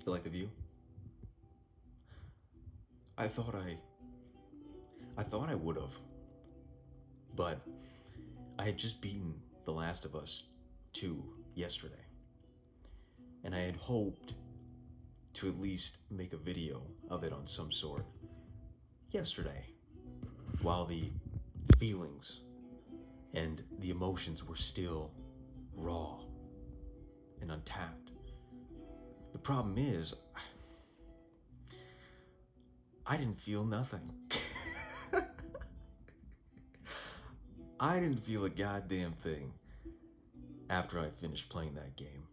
You like the view? I thought I would have, but I had just beaten The Last of Us 2 yesterday, and I had hoped to at least make a video of it on some sort yesterday, while the feelings and the emotions were still raw and untapped. The problem is, I didn't feel nothing. I didn't feel a goddamn thing after I finished playing that game.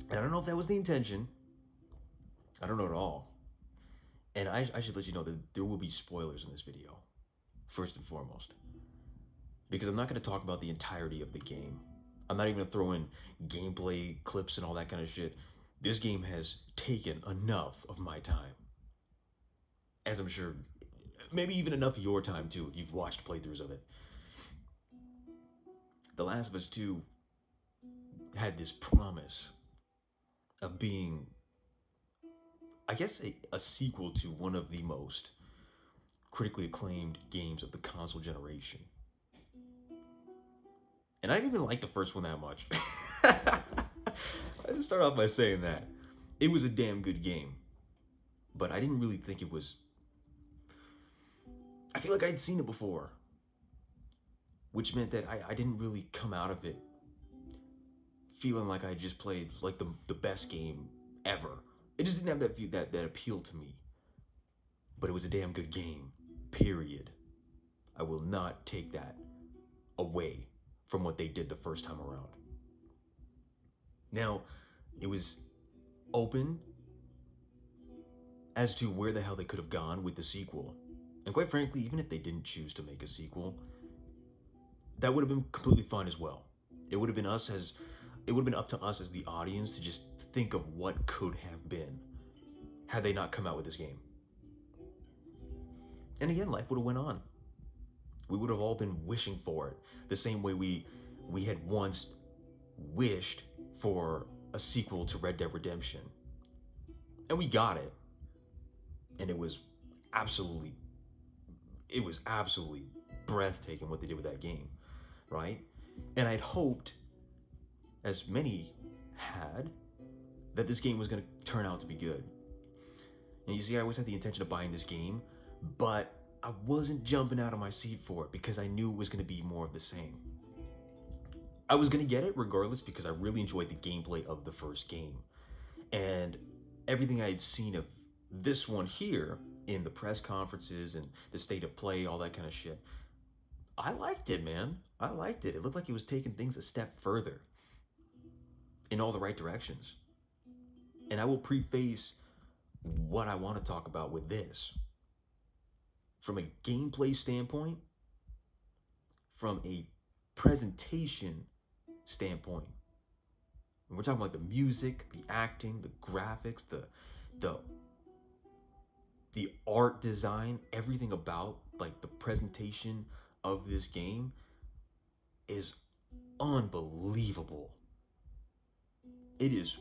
And I don't know if that was the intention. I don't know at all. And I should let you know that there will be spoilers in this video, first and foremost. Because I'm not going to talk about the entirety of the game. I'm not even going to throw in gameplay clips and all that kind of shit. This game has taken enough of my time. As I'm sure, maybe even enough of your time too, if you've watched playthroughs of it. The Last of Us 2 had this promise of being, I guess, a sequel to one of the most critically acclaimed games of the console generation. And I didn't even like the first one that much. I just start off by saying that. It was a damn good game. But I didn't really think it was... I feel like I'd seen it before. Which meant that I didn't really come out of it feeling like I just played like the best game ever. It just didn't have that appeal to me. But it was a damn good game, period. I will not take that away from what they did the first time around. Now, it was open as to where the hell they could have gone with the sequel. And quite frankly, even if they didn't choose to make a sequel, that would have been completely fine as well. It would have been up to us as the audience to just think of what could have been had they not come out with this game. And again, life would have went on. We would have all been wishing for it, the same way we had once wished for a sequel to Red Dead Redemption. And we got it. And it was absolutely breathtaking what they did with that game, right? And I'd hoped, as many had, that this game was going to turn out to be good. And you see, I always had the intention of buying this game, but I wasn't jumping out of my seat for it because I knew it was going to be more of the same. I was going to get it regardless because I really enjoyed the gameplay of the first game. And everything I had seen of this one here in the press conferences and the state of play, all that kind of shit, I liked it, man. I liked it. It looked like it was taking things a step further in all the right directions. And I will preface what I want to talk about with this. From a gameplay standpoint, from a presentation standpoint, and we're talking about the music, the acting, the graphics, the art design, everything about like the presentation of this game is unbelievable. It is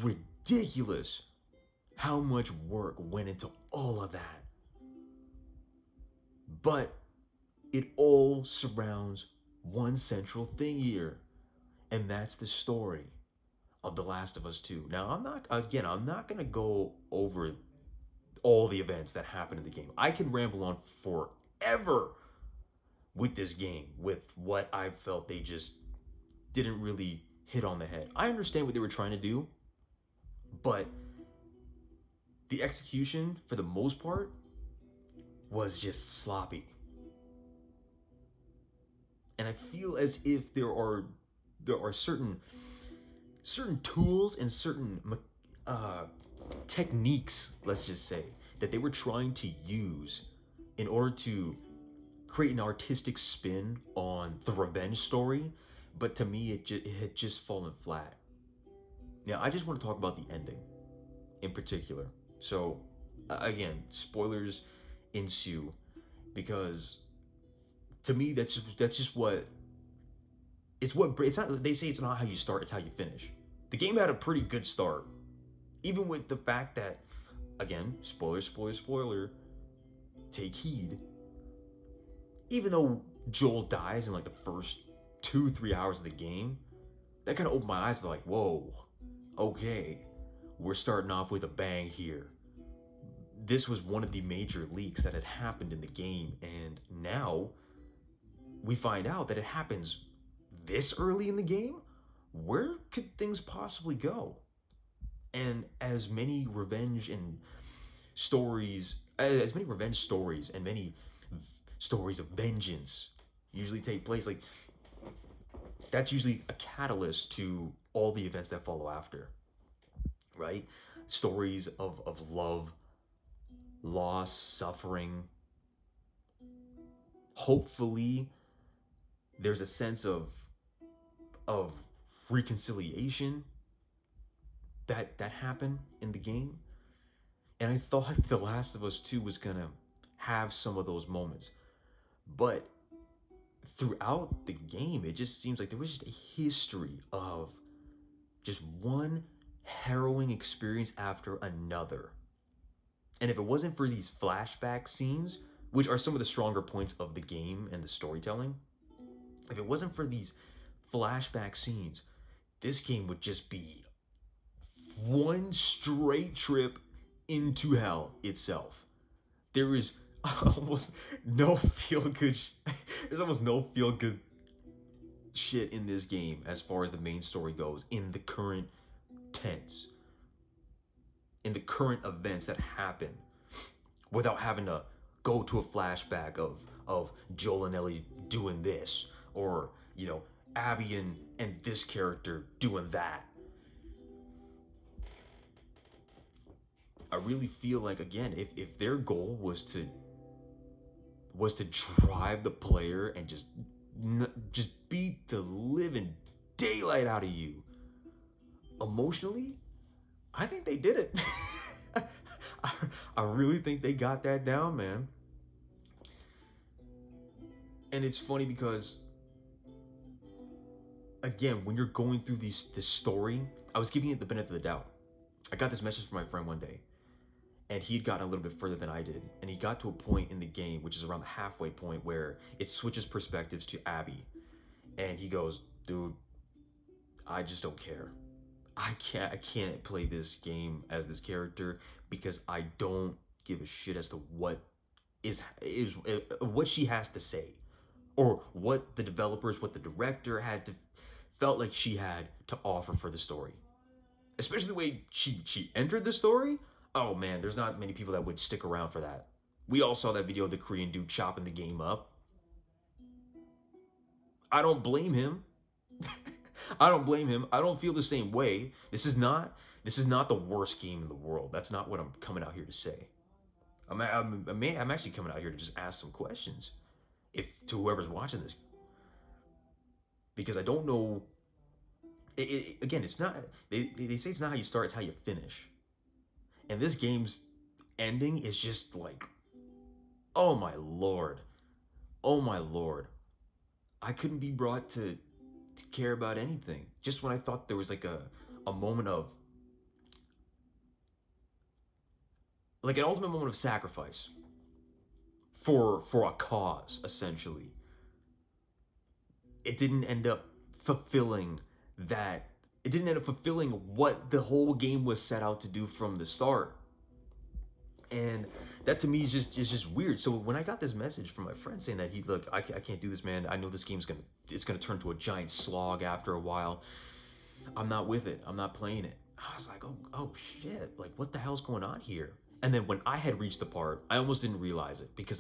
ridiculous how much work went into all of that. But it all surrounds one central thing here, and that's the story of The Last of Us 2. Now, I'm not going to go over all the events that happened in the game. I can ramble on forever with this game, with what I felt they just didn't really hit on the head. I understand what they were trying to do, but the execution, for the most part, was just sloppy. And I feel as if there are certain tools and certain techniques, let's just say, that they were trying to use in order to create an artistic spin on the revenge story, but to me it had just fallen flat. Now, I just want to talk about the ending in particular. So again, spoilers ensue, because to me that's just what it's not. They say it's not how you start, it's how you finish. The game had a pretty good start. Even with the fact that, again, spoiler, take heed. Even though Joel dies in like the first 2-3 hours of the game, that kind of opened my eyes to like, whoa, okay, we're starting off with a bang here. This was one of the major leaks that had happened in the game, and now we find out that it happens this early in the game. Where could things possibly go? And as many revenge stories and many stories of vengeance usually take place, like, that's usually a catalyst to all the events that follow after, right? Stories of love, loss, suffering. Hopefully there's a sense of reconciliation that happened in the game. And I thought The Last of Us 2 was gonna have some of those moments. But throughout the game, it just seems like there was just a history of just one harrowing experience after another. And if it wasn't for these flashback scenes, which are some of the stronger points of the game and the storytelling, if it wasn't for these flashback scenes, this game would just be one straight trip into hell itself. There is almost no feel-good there's almost no feel-good shit in this game as far as the main story goes, in the current tense, in the current events that happen, without having to go to a flashback of Joel and Ellie doing this, or, you know, Abby and this character doing that. I really feel like, again, if their goal was to drive the player and just beat the living daylight out of you emotionally, I think they did it. I really think they got that down, man. And it's funny because, again, when you're going through this story, I was giving it the benefit of the doubt. I got this message from my friend one day, and he'd gotten a little bit further than I did. And he got to a point in the game, which is around the halfway point, where it switches perspectives to Abby. And he goes, dude, I just don't care. I can't play this game as this character because I don't give a shit as to what what she has to say, or what the developers, what the director felt like she had to offer for the story. Especially the way she entered the story. Oh man, there's not many people that would stick around for that. We all saw that video of the Korean dude chopping the game up. I don't blame him. I don't blame him. I don't feel the same way. This is not the worst game in the world. That's not what I'm coming out here to say. I'm actually coming out here to just ask some questions, to whoever's watching this, because I don't know. Again, it's not. They say it's not how you start; it's how you finish. And this game's ending is just like, oh my lord, oh my lord. I couldn't be brought to care about anything. Just when I thought there was like a moment of, like an ultimate moment of sacrifice for a cause, essentially, it didn't end up fulfilling that. It didn't end up fulfilling what the whole game was set out to do from the start. And that to me is just weird. So when I got this message from my friend saying that, look, I can't do this, man. I know this game's gonna turn to a giant slog after a while. I'm not with it. I'm not playing it. I was like, oh shit, like what the hell's going on here? And then when I had reached the part, I almost didn't realize it, because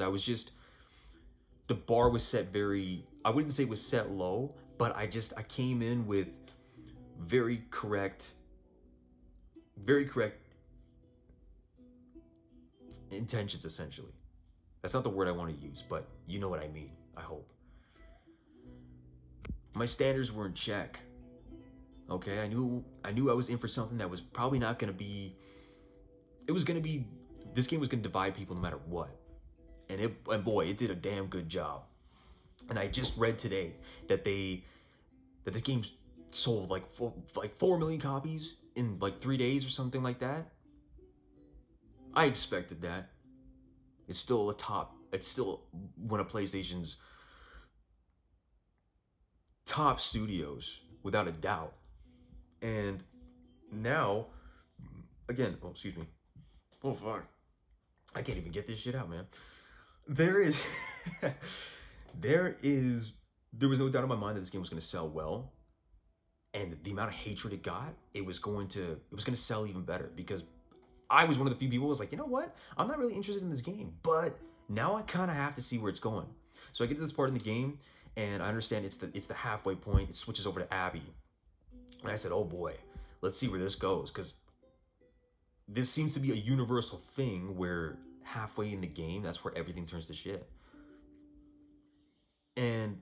the bar was set very, I wouldn't say it was set low, but I came in with very correct intentions, essentially. That's not the word I want to use, but you know what I mean, I hope. My standards were in check. Okay, I knew I was in for something that was probably not going to be, this game was going to divide people no matter what. And boy, it did a damn good job. And I just read today that this game's sold like 4 million copies in like 3 days or something like that. I expected that. It's still it's still one of PlayStation's top studios, without a doubt. And now, again, oh, excuse me. Oh, fuck. I can't even get this shit out, man. There is, there was no doubt in my mind that this game was going to sell well. And the amount of hatred it got, it was going to sell even better, because I was one of the few people who was like, you know what? I'm not really interested in this game, but now I kind of have to see where it's going. So I get to this part in the game, and I understand it's the halfway point. It switches over to Abby. And I said, oh boy, let's see where this goes, because this seems to be a universal thing where halfway in the game, that's where everything turns to shit. And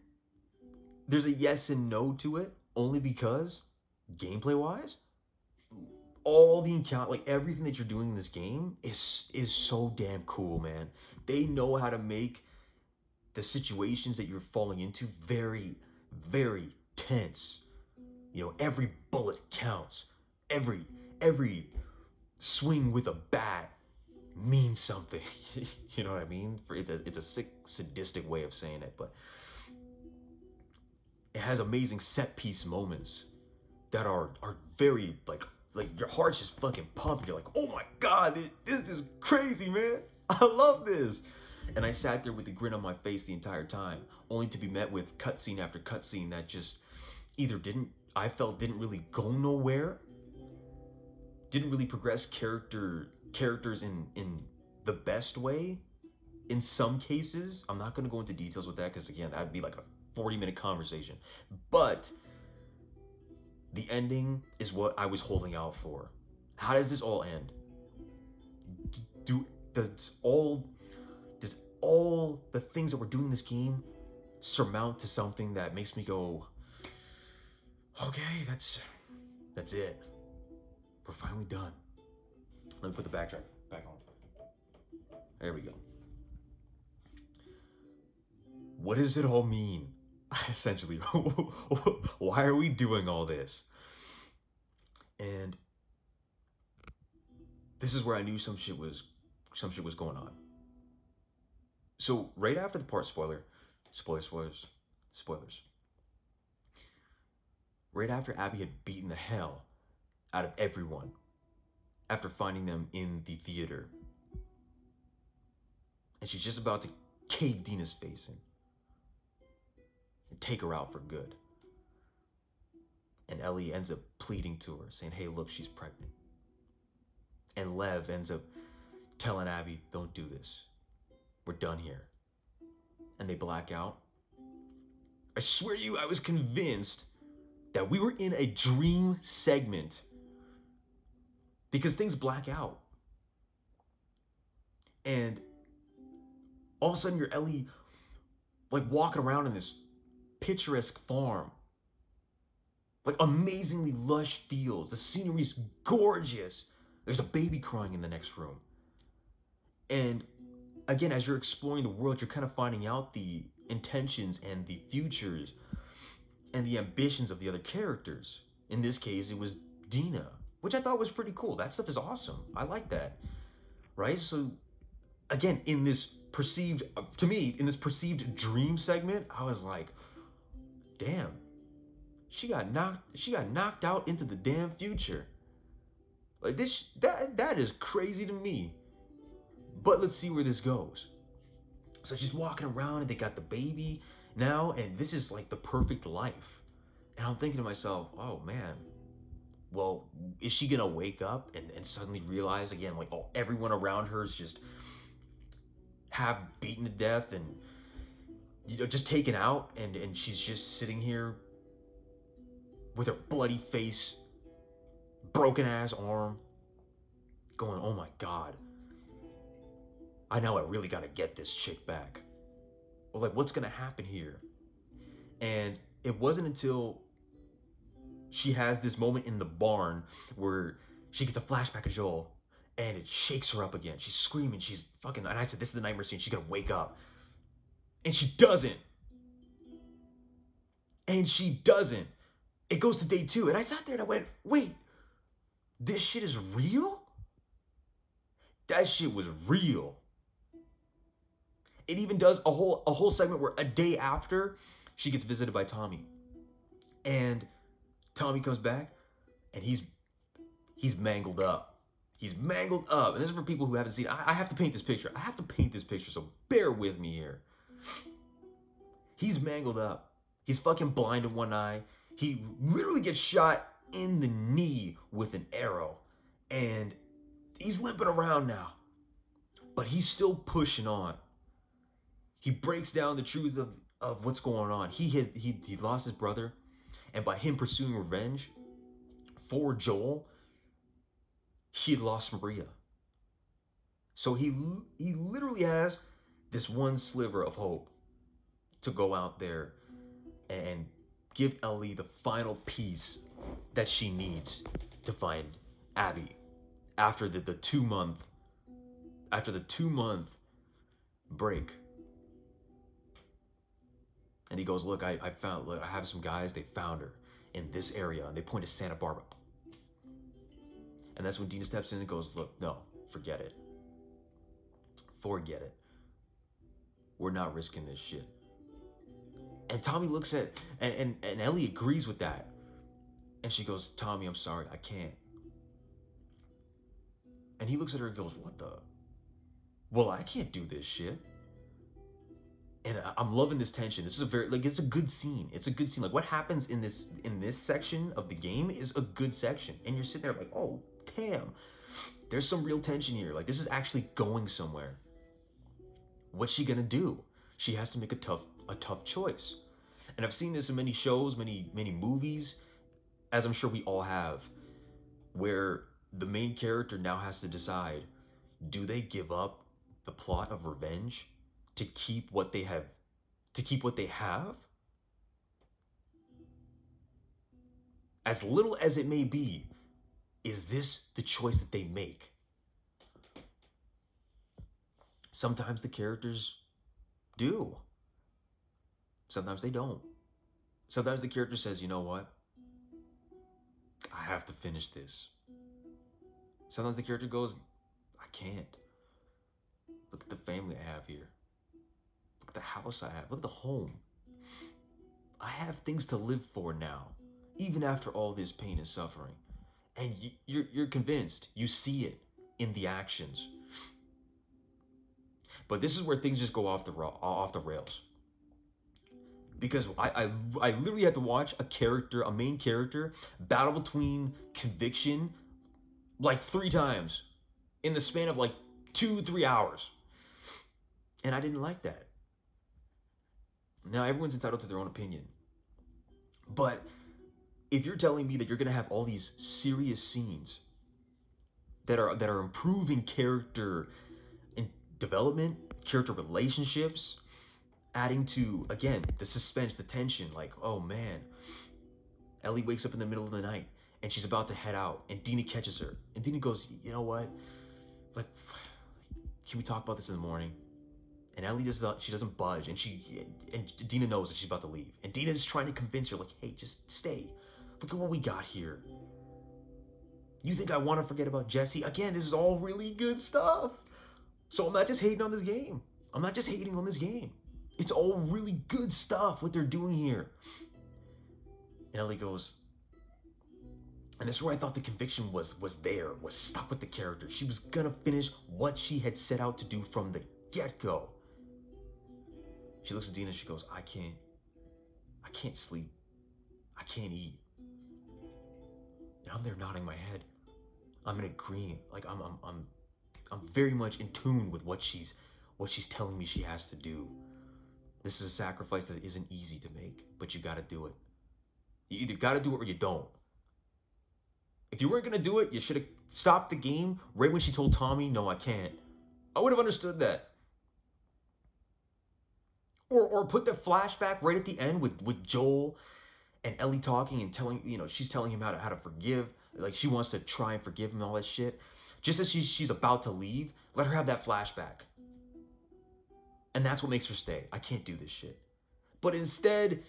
there's a yes and no to it, only because gameplay-wise, all the encounter, like everything that you're doing in this game is so damn cool, man. They know how to make the situations that you're falling into very, very tense. You know, every bullet counts. Every swing with a bat means something. You know what I mean? It's a sick, sadistic way of saying it, but it has amazing set piece moments that are very like your heart's just fucking pumping. You're like, oh my god, this is crazy, man. I love this. And I sat there with a grin on my face the entire time, only to be met with cutscene after cutscene that just either didn't really go nowhere, didn't really progress characters in the best way. In some cases, I'm not going to go into details with that, because again, that'd be like a 40-minute conversation. But the ending is what I was holding out for. How does this all end? Does all the things that we're doing in this game surmount to something that makes me go, okay, that's it. We're finally done. Let me put the backtrack back on. There we go. What does it all mean? Essentially, why are we doing all this? And this is where I knew some shit was going on. So right after the part, spoilers. Right after Abby had beaten the hell out of everyone, after finding them in the theater, and she's just about to cave Dina's face in and take her out for good. And Ellie ends up pleading to her, saying, hey, look, she's pregnant. And Lev ends up telling Abby, don't do this. We're done here. And they black out. I swear to you, I was convinced that we were in a dream segment, because things black out. And all of a sudden, you're Ellie, like walking around in this picturesque farm, like amazingly lush fields. The scenery's gorgeous. There's a baby crying in the next room. And again, as you're exploring the world, you're kind of finding out the intentions and the futures and the ambitions of the other characters. In this case, it was Dina, which I thought was pretty cool. That stuff is awesome. I like that, right? So again, in this perceived dream segment, I was like, damn, she got knocked out into the damn future. Like that is crazy to me. But let's see where this goes. So she's walking around and they got the baby now, and this is like the perfect life. And I'm thinking to myself, oh man, well, is she gonna wake up and suddenly realize again, like, oh, everyone around her is just half beaten to death and, you know, just taken out, and she's just sitting here with her bloody face, broken ass arm, going, oh my god, I know I really gotta get this chick back. Well, like, what's gonna happen here? And it wasn't until she has this moment in the barn where she gets a flashback of Joel, and it shakes her up again. She's screaming, she's fucking, and I said, this is the nightmare scene, she's gonna wake up. And she doesn't. And she doesn't. It goes to day 2, and I sat there and I went, wait, this shit is real? That shit was real. It even does a whole segment where a day after, she gets visited by Tommy. And Tommy comes back, and he's mangled up. He's mangled up. And this is for people who haven't seen it. I have to paint this picture. I have to paint this picture, so bear with me here. He's mangled up. He's fucking blind in one eye. He literally gets shot in the knee with an arrow. And he's limping around now. But he's still pushing on. He breaks down the truth of what's going on. He lost his brother. And by him pursuing revenge for Joel, he had lost Maria. So he literally has this one sliver of hope to go out there and give Ellie the final piece that she needs to find Abby after the 2-month break. And he goes, look, I have some guys, they found her in this area, and they point to Santa Barbara. And that's when Dina steps in and goes, look, no, forget it. Forget it. We're not risking this shit. And Tommy looks at, and Ellie agrees with that. And she goes, Tommy, I'm sorry, I can't. And he looks at her and goes, what the? Well, I can't do this shit. And I'm loving this tension. This is it's a good scene. It's a good scene. Like, what happens in this section of the game is a good section. And you're sitting there like, oh, damn. There's some real tension here. Like, this is actually going somewhere. What's she gonna do? She has to make a tough choice. And I've seen this in many shows, many movies, as I'm sure we all have, where the main character now has to decide, do they give up the plot of revenge to keep what they have? As little as it may be, is this the choice that they make? Sometimes the characters do. Sometimes they don't. Sometimes the character says, you know what? I have to finish this. Sometimes the character goes, I can't. Look at the family I have here. Look at the house I have. Look at the home. I have things to live for now, even after all this pain and suffering. And you're convinced. You see it in the actions. But this is where things just go off the rails. Because I literally had to watch a main character, battle between conviction like 3 times in the span of like 2-3 hours. And I didn't like that. Now, everyone's entitled to their own opinion. But if you're telling me that you're going to have all these serious scenes that are improving character and development, character relationships, adding to, again, the suspense, the tension, like, oh man, Ellie wakes up in the middle of the night and she's about to head out and Dina catches her. And Dina goes, you know what? Like, can we talk about this in the morning? And Ellie she doesn't budge, and Dina knows that she's about to leave. And Dina is trying to convince her, like, hey, just stay. Look at what we got here. You think I want to forget about Jesse? Again, this is all really good stuff. So I'm not just hating on this game. I'm not just hating on this game. It's all really good stuff, what they're doing here. And Ellie goes, and this is where I thought the conviction was stuck with the character. She was gonna finish what she had set out to do from the get-go. She looks at Dina and she goes, I can't sleep. I can't eat. And I'm there nodding my head. I'm in agreement. Like I'm very much in tune with what she's telling me she has to do. This is a sacrifice that isn't easy to make, but you gotta do it. You either gotta do it or you don't. If you weren't gonna do it, you should have stopped the game right when she told Tommy, no, I can't. I would have understood that. Or put the flashback right at the end with Joel and Ellie talking and telling, she's telling him how to forgive. Like, she wants to try and forgive him and all that shit. Just as she's about to leave, let her have that flashback. And that's what makes her stay. I can't do this shit. But instead,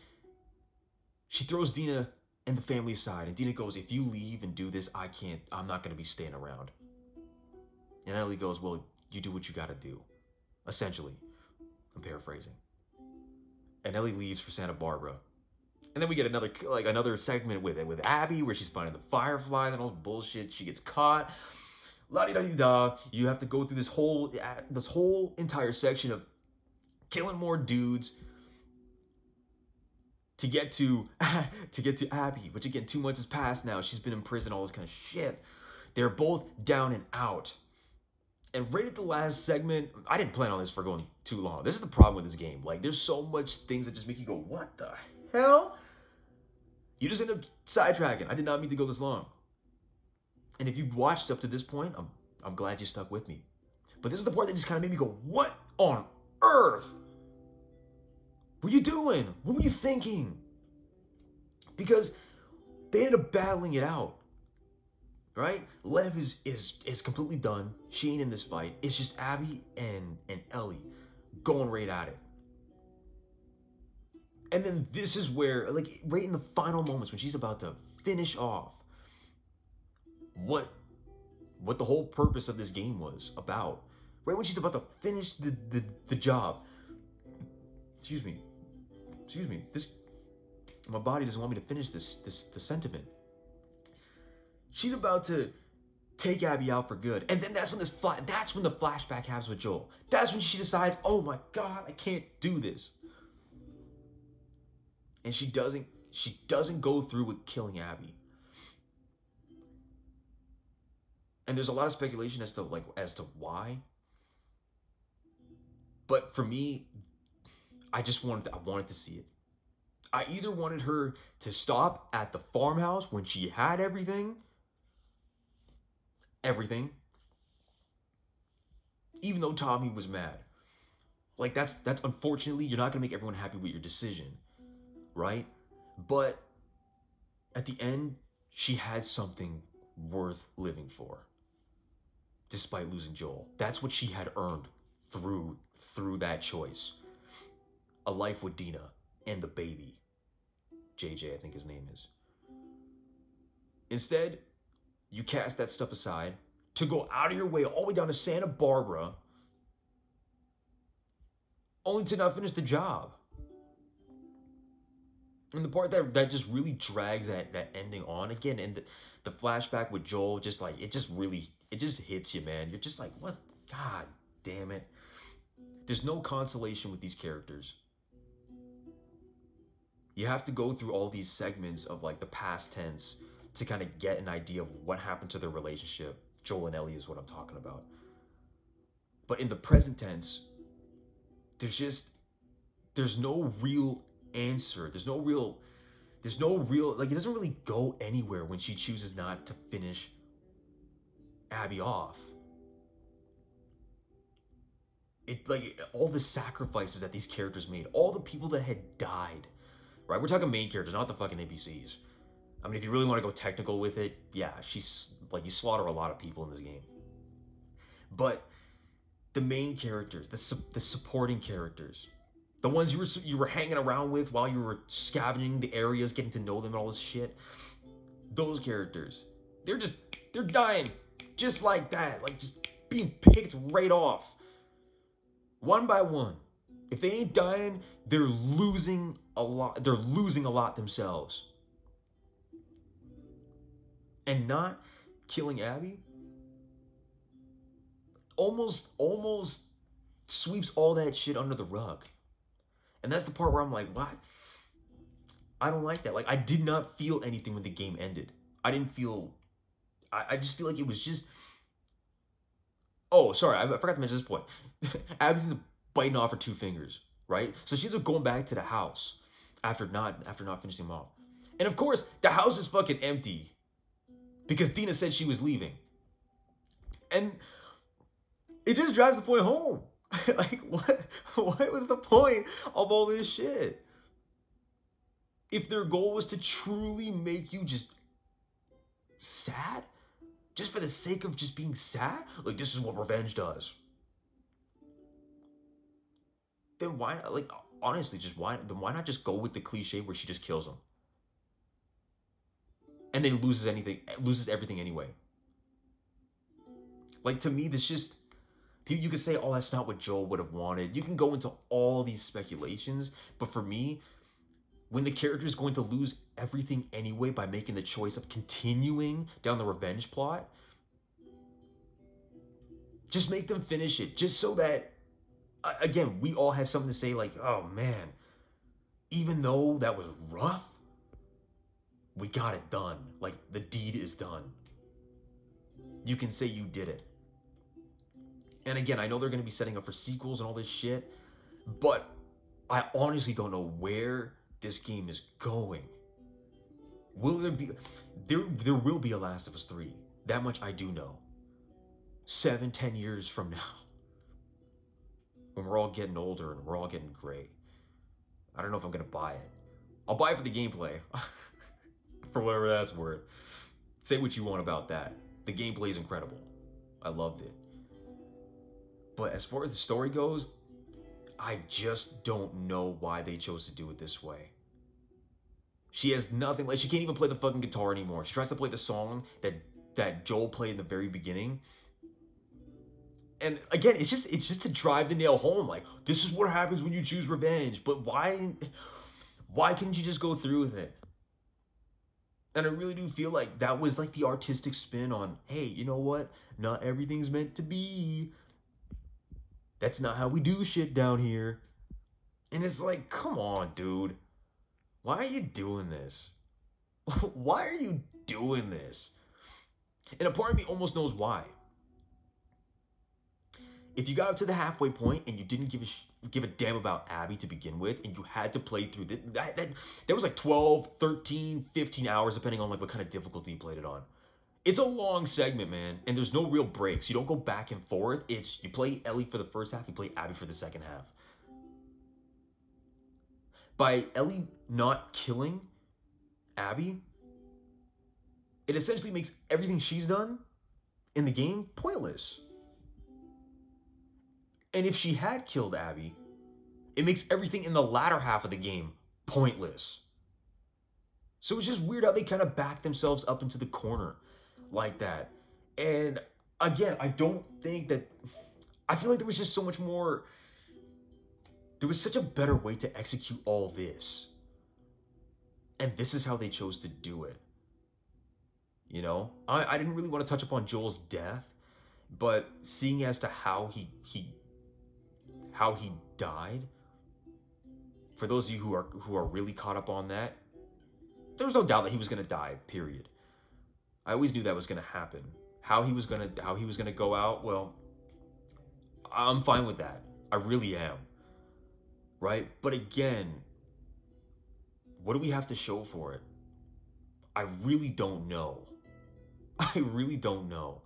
she throws Dina and the family side. And Dina goes, if you leave and do this, I'm not going to be staying around. And Ellie goes, well, you do what you got to do. Essentially. I'm paraphrasing. And Ellie leaves for Santa Barbara. And then we get another segment with Abby where she's finding the fireflies and all this bullshit. She gets caught. La-di-da-di-da. You have to go through this whole entire section of killing more dudes to get to Abby, which again, 2 months has passed now. She's been in prison, all this kind of shit. They're both down and out. And right at the last segment, I didn't plan on this for going too long. This is the problem with this game. Like, there's so much things that just make you go, what the hell? You just end up sidetracking. I did not mean to go this long. And if you've watched up to this point, I'm glad you stuck with me. But this is the part that just kind of made me go, what on earth were you doing? What were you thinking? Because they ended up battling it out, right? Lev is completely done. She ain't in this fight. It's just Abby and Ellie going right at it. And then this is where, like, right in the final moments when she's about to finish off what the whole purpose of this game was about, right when she's about to finish the job. Excuse me. My body doesn't want me to finish the sentiment. She's about to take Abby out for good, and then that's when the flashback happens with Joel. That's when she decides, oh my God, I can't do this. And she doesn't go through with killing Abby. And there's a lot of speculation as to why. But for me, I wanted to see it. I either wanted her to stop at the farmhouse when she had everything, even though Tommy was mad. Like, that's unfortunately, you're not gonna make everyone happy with your decision, right? But at the end, she had something worth living for, despite losing Joel. That's what she had earned through that choice. A life with Dina and the baby. JJ, I think his name is. Instead, you cast that stuff aside to go out of your way all the way down to Santa Barbara, only to not finish the job. And the part that just really drags that ending on again, and the flashback with Joel, just like, it just hits you, man. You're just like, what? God damn it. There's no consolation with these characters. You have to go through all these segments of like the past tense to kind of get an idea of what happened to their relationship. Joel and Ellie is what I'm talking about. But in the present tense, there's no real answer. There's no real, like, it doesn't really go anywhere when she chooses not to finish Abby off. All the sacrifices that these characters made, all the people that had died, right? We're talking main characters, not the fucking NPCs. I mean, if you really want to go technical with it, yeah, she's like, you slaughter a lot of people in this game. But the main characters, the supporting characters, the ones you were hanging around with while you were scavenging the areas, getting to know them and all this shit, those characters, they're dying just like that, like just being picked right off. One by one. If they ain't dying, they're losing a lot. They're losing a lot themselves. And not killing Abby almost sweeps all that shit under the rug. And that's the part where I'm like, what? I don't like that. Like, I did not feel anything when the game ended. I didn't feel... I just feel like it was just... Oh, sorry, I forgot to mention this point. Abby's biting off her 2 fingers, right? So she's going back to the house after not finishing them off. And of course, the house is fucking empty because Dina said she was leaving. And it just drives the point home. Like, what was the point of all this shit? If their goal was to truly make you just sad, just for the sake of just being sad, like, this is what revenge does, then why, like, honestly, why not just go with the cliche where she just kills him? and then loses everything anyway. Like, to me, this just, you could say, oh, that's not what Joel would have wanted. You can go into all these speculations, but for me, when the character is going to lose everything anyway by making the choice of continuing down the revenge plot, just make them finish it, just so that, again, we all have something to say, like, oh man, even though that was rough, we got it done. Like, the deed is done. You can say you did it. And again, I know they're going to be setting up for sequels and all this shit, but I honestly don't know where this game is going. Will there be... There will be a Last of Us 3. That much I do know. 7-10 years from now. When we're all getting older and we're all getting gray. I don't know if I'm going to buy it. I'll buy it for the gameplay. For whatever that's worth. Say what you want about that. The gameplay is incredible. I loved it. But as far as the story goes, I just don't know why they chose to do it this way. She has nothing, like, she can't even play the fucking guitar anymore. She tries to play the song that Joel played in the very beginning. And again, it's just to drive the nail home, like, this is what happens when you choose revenge. But why couldn't you just go through with it? And I really do feel like that was like the artistic spin on, hey, you know what? Not everything's meant to be. That's not how we do shit down here. And it's like, come on, dude. Why are you doing this? Why are you doing this? And a part of me almost knows why. If you got up to the halfway point and you didn't give a damn about Abby to begin with, and you had to play through that was like 12, 13, 15 hours, depending on like what kind of difficulty you played it on. It's a long segment, man, and there's no real breaks. You don't go back and forth. It's, you play Ellie for the first half, you play Abby for the second half. By Ellie not killing Abby, it essentially makes everything she's done in the game pointless. And if she had killed Abby, it makes everything in the latter half of the game pointless. So it's just weird how they kind of back themselves up into the corner like that. And again, I don't think that... I feel like there was just so much more... There was such a better way to execute all this. And this is how they chose to do it. You know? I didn't really want to touch upon Joel's death, but seeing as to how he died, for those of you who are really caught up on that, there was no doubt that he was going to die, period. I always knew that was going to happen. How he was going to go out, well, I'm fine with that. I really am. Right? But again, what do we have to show for it? I really don't know. I really don't know.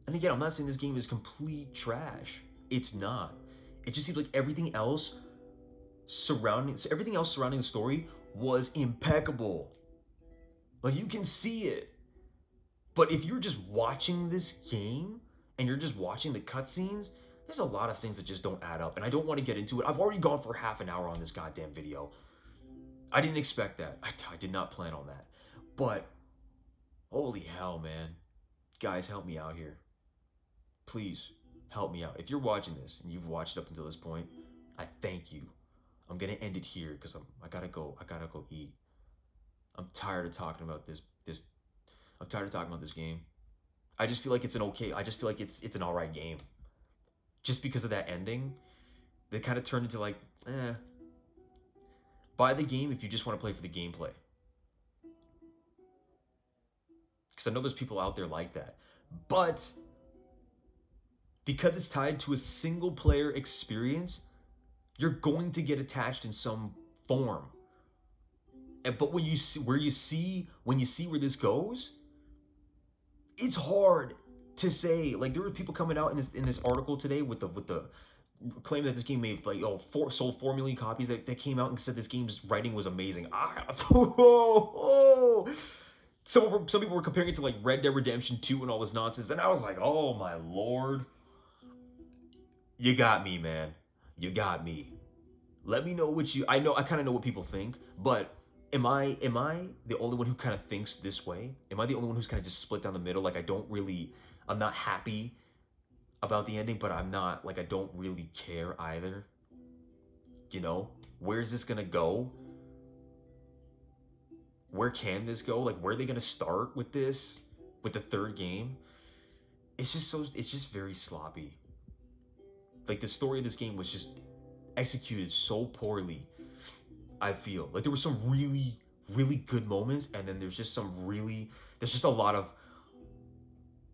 And again, I'm not saying this game is complete trash. It's not. It just seems like everything else surrounding the story was impeccable. Like, you can see it. But if you're just watching this game and you're just watching the cutscenes, there's a lot of things that just don't add up. And I don't want to get into it. I've already gone for half an hour on this goddamn video. I didn't expect that. I did not plan on that. But holy hell, man. Guys, help me out here. Please, help me out. If you're watching this and you've watched up until this point, I thank you. I'm gonna end it here because I gotta go eat. I'm tired of talking about this. I'm tired of talking about this game. I just feel like it's it's an alright game. Just because of that ending, they kind of turned into like, buy the game if you just want to play for the gameplay. Because I know there's people out there like that. But because it's tied to a single player experience, you're going to get attached in some form. But when you see where this goes, it's hard to say. Like, there were people coming out in this article today with the claim that this game made like sold 4 million copies that came out and said this game's writing was amazing. Some people were comparing it to like Red Dead Redemption 2 and all this nonsense, and I was like, oh my lord. You got me, man. You got me. Let me know what I kind of know what people think, but Am I the only one who kind of thinks this way? Am I the only one who's kind of just split down the middle? Like I'm not happy about the ending, but I'm not like I don't really care either. You know, where's this gonna go? Where can this go? Like, where are they gonna start with this? With the third game? It's just very sloppy. Like, the story of this game was just executed so poorly. I feel like there were some really, really good moments, and then there's just a lot of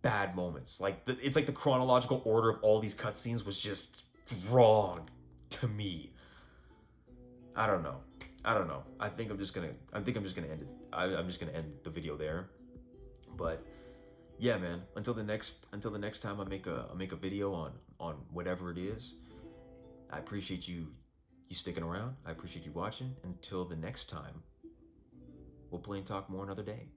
bad moments. Like, it's like the chronological order of all these cutscenes was just wrong to me. I don't know. I think I'm just gonna end it. I'm just gonna end the video there. But yeah, man. Until the next time I make a video on whatever it is. I appreciate you sticking around. I appreciate you watching. Until the next time, we'll play and talk more another day.